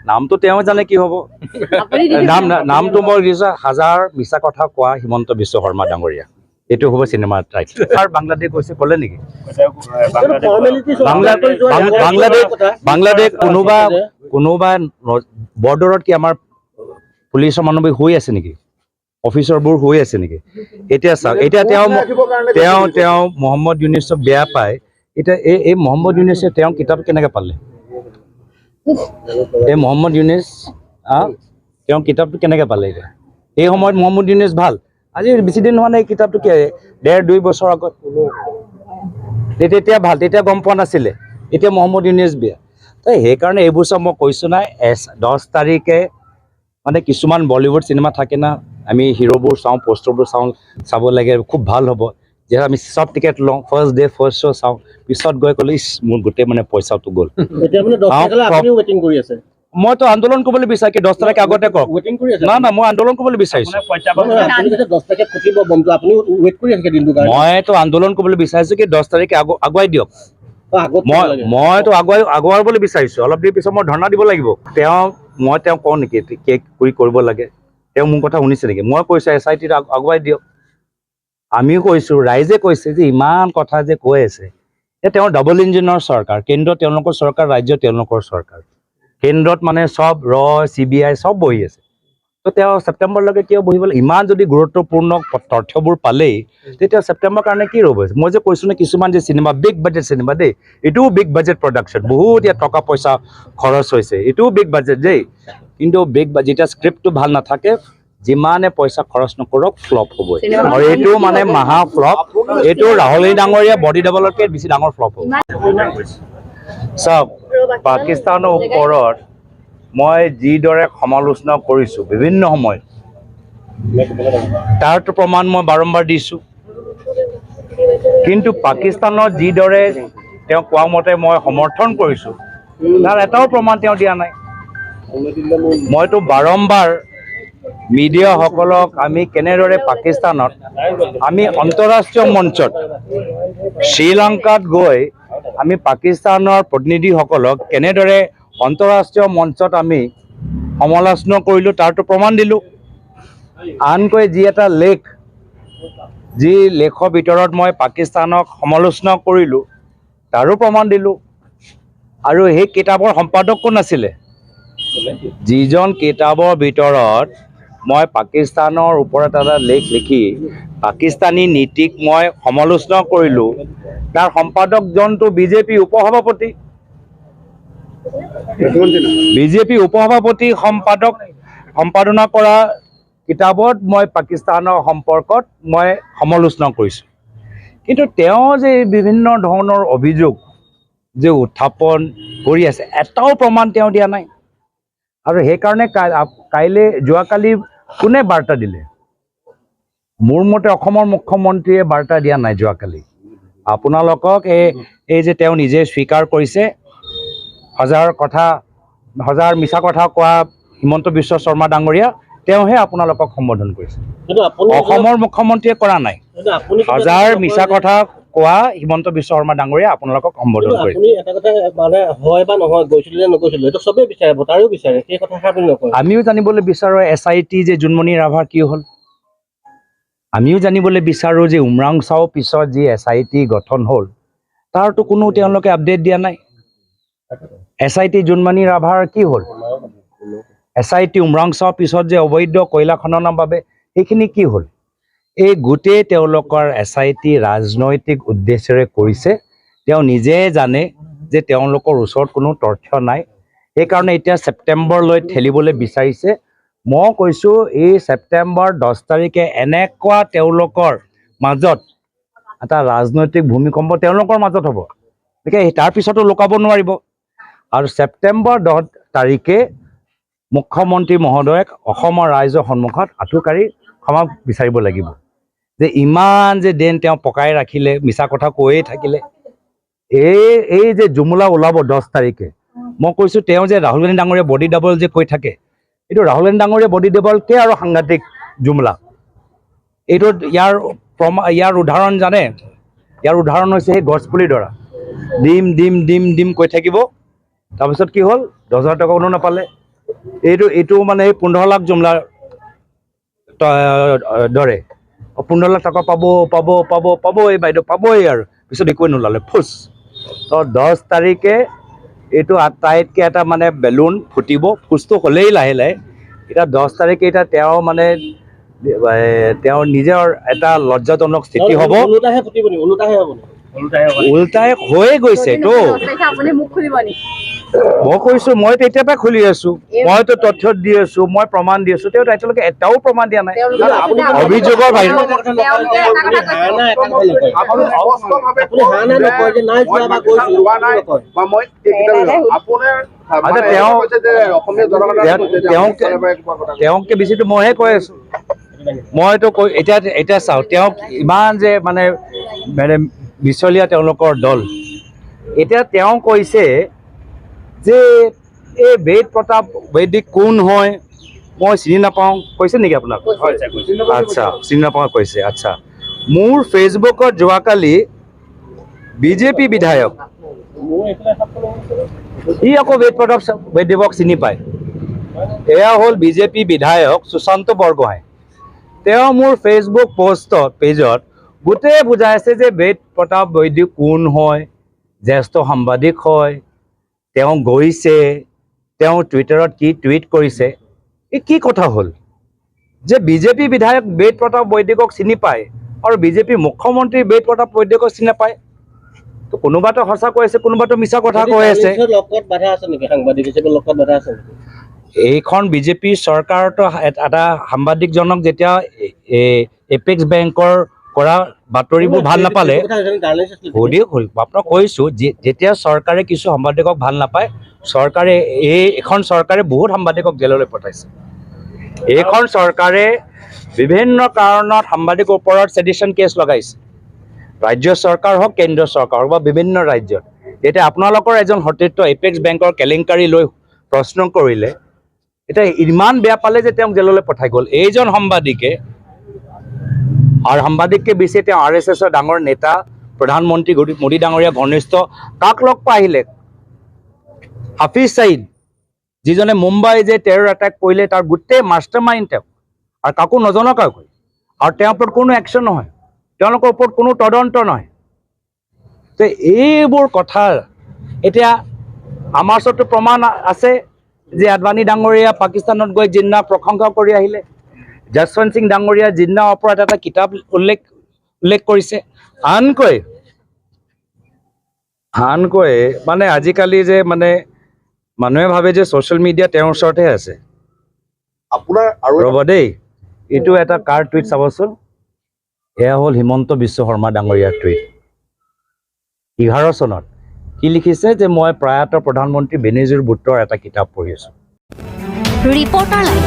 নামটো তেওঁ জানে কি হ'ব নামটো মই দিছোঁ হাজাৰ মিছা কথা কোৱা হিমন্ত বিশ্ব শৰ্মা ডাঙৰীয়া এইটো হ'ব চিনেমাৰ টাইটেল আৰু বাংলাদেশ কৈছে ক'লে নেকি বাংলাদেশ কোনোবা বৰ্ডাৰত কি আমাৰ পুলিচৰ মানুহবোৰ হৈ আছে নেকি অফিচাৰবোৰ হৈ আছে নেকি এতিয়া চাওক এতিয়া তেওঁ মহম্মদ ইউনুছক বেয়া পায় এতিয়া এই মহম্মদ ইউনুছে তেওঁ কিতাপ কেনেকৈ পালে এই মহম্মদ ইউনুছ তেওঁ কিতাপটো কেনেকৈ পালে এতিয়া এই সময়ত মহম্মদ ইউনুছ ভাল আজি বেছি দিন হোৱা নাই কিতাপটো কি 1.5-2 বছৰ আগত তেতিয়া ভাল তেতিয়া গম পোৱা নাছিলে এতিয়া মহম্মদ ইউনুছ বেয়া তো সেইকাৰণে এইবোৰ চব মই কৈছোঁ নাই 10 তাৰিখে মানে কিছুমান বলিউড চিনেমা থাকে না আমি হিৰোবোৰ চাওঁ পোষ্টাৰবোৰ চাব লাগে খুব ভাল হ'ব যে আমি সব টিকেট লওঁ ফাৰ্ষ্ট ডে ফাৰ্ষ্ট শ্ব' চাওঁ পিছত গৈ ক'লে মোৰ গোটেই মানে পইচাটো গ'ল মইতো আন্দোলন কৰিবলৈ বিচাৰিছো 10 তাৰিখে আগতে কওক না মই আন্দোলন কৰিবলৈ বিচাৰিছোঁ মইতো আন্দোলন কৰিবলৈ বিচাৰিছোঁ কি 10 তাৰিখে আগুৱাই দিয়ক মইতো আগুৱাবলৈ বিচাৰিছোঁ অলপ দেৰি পিছত মই ধৰ্ণা দিব লাগিব মই কওঁ নেকি কৰিব লাগে তেওঁ মোৰ কথা শুনিছে নেকি মই কৈছোঁ SIT আগুৱাই দিয়ক আমিও কৈছোঁ ৰাইজে কৈছে যে ইমান কথা যে কৈ আছে তেওঁ ডাবল ইঞ্জিনৰ চৰকাৰ কেন্দ্ৰ তেওঁলোকৰ চৰকাৰ ৰাজ্য তেওঁলোকৰ চৰকাৰ কেন্দ্ৰত মানে সব CBI সব বহি আছে তো তেওঁ ছেপ্টেম্বৰলৈকে কিয় বহিব ইমান যদি গুৰুত্বপূৰ্ণ তথ্যবোৰ পালেই তেতিয়া ছেপ্টেম্বৰ কাৰণে কি ৰ'ব মই যে কৈছোঁ নে কিছুমান যে চিনেমা বিগ বাজেট চিনেমা দেই এইটোও বিগ বাজেট প্ৰডাকশ্যন বহুত ইয়াত টকা পইচা খৰচ হৈছে এইটোও বিগ বাজেট দেই কিন্তু বিগ বাজেট যেতিয়া স্ক্ৰিপ্টটো ভাল নাথাকে যিমানে পইচা খৰচ নকৰক ফ্লপ হ'বই আৰু এইটো মানে মহা ফ্লপ এইটো ৰাহুল ডাঙৰীয়া বডি ডাবলতকৈ বেছি ডাঙৰ ফ্লপ হ'ব চাওক পাকিস্তানৰ ওপৰত মই যিদৰে সমালোচনা কৰিছোঁ বিভিন্ন সময়ত তাৰতো প্ৰমাণ মই বাৰম্বাৰ দিছোঁ কিন্তু পাকিস্তানৰ যিদৰে তেওঁ কোৱা মতে মই সমৰ্থন কৰিছোঁ তাৰ এটাও প্ৰমাণ তেওঁ দিয়া নাই মইতো বাৰম্বাৰ মিডিয়াসকলক আমি কেনেদৰে পাকিস্তানত আমি আন্তঃৰাষ্ট্ৰীয় মঞ্চত শ্ৰীলংকাত গৈ আমি পাকিস্তানৰ প্ৰতিনিধিসকলক কেনেদৰে আন্তঃৰাষ্ট্ৰীয় মঞ্চত আমি সমালোচনা কৰিলোঁ তাৰতো প্ৰমাণ দিলোঁ আনকৈ যি এটা যি লেখৰ ভিতৰত মই পাকিস্তানক সমালোচনা কৰিলোঁ তাৰো প্ৰমাণ দিলোঁ আৰু সেই কিতাপৰ সম্পাদক কোন আছিলে যিজন কিতাপৰ ভিতৰত মই পাকিস্তানৰ ওপৰত এটা লেখ লিখি পাকিস্তানী নীতিক মই সমালোচনা কৰিলোঁ তাৰ সম্পাদকজনটো বিজেপি উপসভাপতি সম্পাদনা কৰা কিতাপত মই পাকিস্তানৰ সম্পৰ্কত মই সমালোচনা কৰিছোঁ কিন্তু তেওঁ যে বিভিন্ন ধৰণৰ অভিযোগ যে উত্থাপন কৰি আছে এটাও প্ৰমাণ তেওঁ দিয়া নাই আৰু সেইকাৰণে যোৱাকালি কোনে বাৰ্তা দিলে মোৰ মতে অসমৰ মুখ্যমন্ত্ৰীয়ে বাৰ্তা দিয়া নাই যোৱাকালি আপোনালোকক এই যে তেওঁ নিজে স্বীকাৰ কৰিছে হাজাৰ মিছা কথা কোৱা হিমন্ত বিশ্ব শৰ্মা ডাঙৰীয়া তেওঁহে আপোনালোকক সম্বোধন কৰিছে অসমৰ মুখ্যমন্ত্ৰীয়ে কৰা নাই হাজাৰ মিছা কথা কোৱা হিমন্ত বিশ্ব শৰ্মা ডাঙৰীয়া আপোনালোকক সম্বোধন কৰিছে আমিও জানিবলৈ বিচাৰোঁ SIT যে জোনমণি ৰাভাৰ কি হ'ল আমিও জানিবলৈ বিচাৰোঁ যে উমৰাং চাও পিছত যি SIT গঠন হ'ল তাৰতো কোনো তেওঁলোকে আপডেট দিয়া নাই SIT জোনমণি ৰাভাৰ কি হ'ল SIT উমৰাং চাও পিছত যে অবৈধ কয়লা খননৰ বাবে সেইখিনি কি হ'ল এই গোটেই তেওঁলোকৰ SIT ৰাজনৈতিক উদ্দেশ্যেৰে কৰিছে তেওঁ নিজে জানে যে তেওঁলোকৰ ওচৰত কোনো তথ্য নাই সেইকাৰণে এতিয়া ছেপ্টেম্বৰলৈ ঠেলিবলৈ বিচাৰিছে মই কৈছোঁ এই ছেপ্টেম্বৰ 10 তাৰিখে এনেকুৱা তেওঁলোকৰ মাজত এটা ৰাজনৈতিক ভূমিকম্প তেওঁলোকৰ মাজত হ'ব গতিকে তাৰপিছতো লুকাব নোৱাৰিব আৰু ছেপ্টেম্বৰ 10 তাৰিখে মুখ্যমন্ত্ৰী মহোদয়ক অসমৰ ৰাইজৰ সন্মুখত আঁঠুকাঢ়ি ক্ষমা বিচাৰিব লাগিব যে ইমান যে দিন তেওঁ পকাই ৰাখিলে মিছা কথা কৈয়ে থাকিলে এই যে জুমলা ওলাব 10 তাৰিখে মই কৈছোঁ তেওঁ যে ৰাহুল গান্ধী ডাঙৰীয়া বডি ডাবল যে কৈ থাকে এইটো ৰাহুল গান্ধী ডাঙৰীয়া বডি ডাবলকে আৰু সাংঘাতিক জুমলা এইটো ইয়াৰ উদাহৰণ জানে ইয়াৰ উদাহৰণ হৈছে সেই গছপুলিৰ দৰা ডিম কৈ থাকিব তাৰপিছত কি হ'ল 10,000 টকা কোনো নাপালে এইটো মানে 15 লাখ জুমলাৰ দৰে 15 লাখ টকা পাব এই বাইদেউ পাবই আৰু পিছত একোৱে নোলালে ফুচ তো 10 তাৰিখে এইটো আটাইতকৈ এটা মানে বেলুন ফুটিব ফুচটো হ'লেই লাহে লাহে এতিয়া 10 তাৰিখে এতিয়া তেওঁ মানে তেওঁৰ নিজৰ এটা লজ্জাজনক স্থিতি হ'ব উল্টাই হৈয়ে গৈছে তো মই কৈছোঁ মই তেতিয়াৰ পৰা খুলি আছোঁ মইতো তথ্য দি আছোঁ মই প্ৰমাণ দি আছোঁ তেওঁ এতিয়ালৈকে এটাও প্ৰমাণ দিয়া নাই অভিযোগৰ বাহিৰত তেওঁকে বেছিটো মইহে কৈ আছোঁ মইতো এতিয়া চাওঁ তেওঁক ইমান যে মানে মিছলীয়া তেওঁলোকৰ দল এতিয়া তেওঁ কৈছে যে এই বেদ প্ৰতাপ বৈদিক কোন হয় মই চিনি নাপাওঁ কৈছে নেকি আপোনাক আচ্ছা চিনি নাপাওঁ কৈছে আচ্ছা মোৰ ফেচবুকত যোৱাকালি বিজেপি বিধায়ক সি আকৌ বেদ প্ৰতাপ বৈদেৱক চিনি পায় এয়া হ'ল বিজেপি বিধায়ক সুশান্ত বৰগোহাঁই তেওঁ মোৰ ফেচবুক পেজত গোটেই বুজাই আছে যে বেদ প্ৰতাপ বৈদিক কোন হয় জ্যেষ্ঠ সাংবাদিক হয় তেওঁ গৈছে তেওঁ টুইটাৰত কি টুইট কৰিছে এই কি কথা হ'ল যে বিজেপি বিধায়ক বেদ প্ৰতাপ বৈদিকক চিনি পায় আৰু বিজেপি মুখ্যমন্ত্ৰী বেদ প্ৰতাপ বৈদিকক চিনি নাপায় তো কোনোবাটো সঁচা কৈ আছে কোনোবাটো মিছা কথা কৈ আছে এইখন বিজেপি চৰকাৰতো এটা সাংবাদিকজনক যেতিয়া এপেক্স বেংকৰ কৰা বাতৰিবোৰ ভাল নাপালে আপোনাক কৈছোঁ যেতিয়া চৰকাৰে কিছু সাংবাদিকক ভাল নাপায় চৰকাৰে এইখন চৰকাৰে বহুত সাংবাদিকক জেললৈ পঠাইছে এইখন চৰকাৰে বিভিন্ন কাৰণত সাংবাদিকৰ ওপৰত ছেডিশ্যন কেছ লগাইছে ৰাজ্য চৰকাৰ হওক কেন্দ্ৰীয় চৰকাৰ হওক বা বিভিন্ন ৰাজ্যত এতিয়া আপোনালোকৰ এজন সতীৰ্থ এপেক্স বেংকৰ কেলেংকাৰী লৈ প্ৰশ্ন কৰিলে এতিয়া ইমান বেয়া পালে যে তেওঁক জেললৈ পঠাই গ'ল এইজন সাংবাদিকে আৰু সাংবাদিককে বেছি তেওঁ RSSৰ ডাঙৰ নেতা প্ৰধানমন্ত্ৰী মোদী ডাঙৰীয়া ঘনিষ্ঠ কাক লগ পাই আহিলে হাফিজ ছাইদ যিজনে মুম্বাই যে টেৰৰ এটেক কৰিলে তাৰ গোটেই মাষ্টাৰ মাইণ্ড তেওঁ আৰু কাকো নজনাকৈ আৰু তেওঁৰ ওপৰত কোনো একশ্যন নহয় তেওঁলোকৰ ওপৰত কোনো তদন্ত নহয় তো এইবোৰ কথা এতিয়া আমাৰ ওচৰতো প্ৰমাণ আছে যে আদৱানী ডাঙৰীয়া পাকিস্তানত গৈ জিন্নাক প্ৰশংসা কৰি আহিলে যশৱন্ত সিং ডাঙৰীয়া জিন্নাৰ ওপৰত এটা কিতাপ উল্লেখ কৰিছে আনকৈ মানে আজিকালি যে মানে মানুহে ভাবে যে ছ'চিয়েল মিডিয়া তেওঁৰ ওচৰতহে আছে আপোনাৰ ৰ'ব দেই এইটো এটা কাৰ টুইট চাবচোন এয়া হ'ল হিমন্ত বিশ্ব শৰ্মা ডাঙৰীয়াৰ টুইট 11 চনত কি লিখিছে যে মই প্ৰয়াত প্ৰধানমন্ত্ৰী বেনেজীৰ বুটৰ এটা কিতাপ পঢ়ি আছোঁ ৰিপৰ্টাৰ লাইভ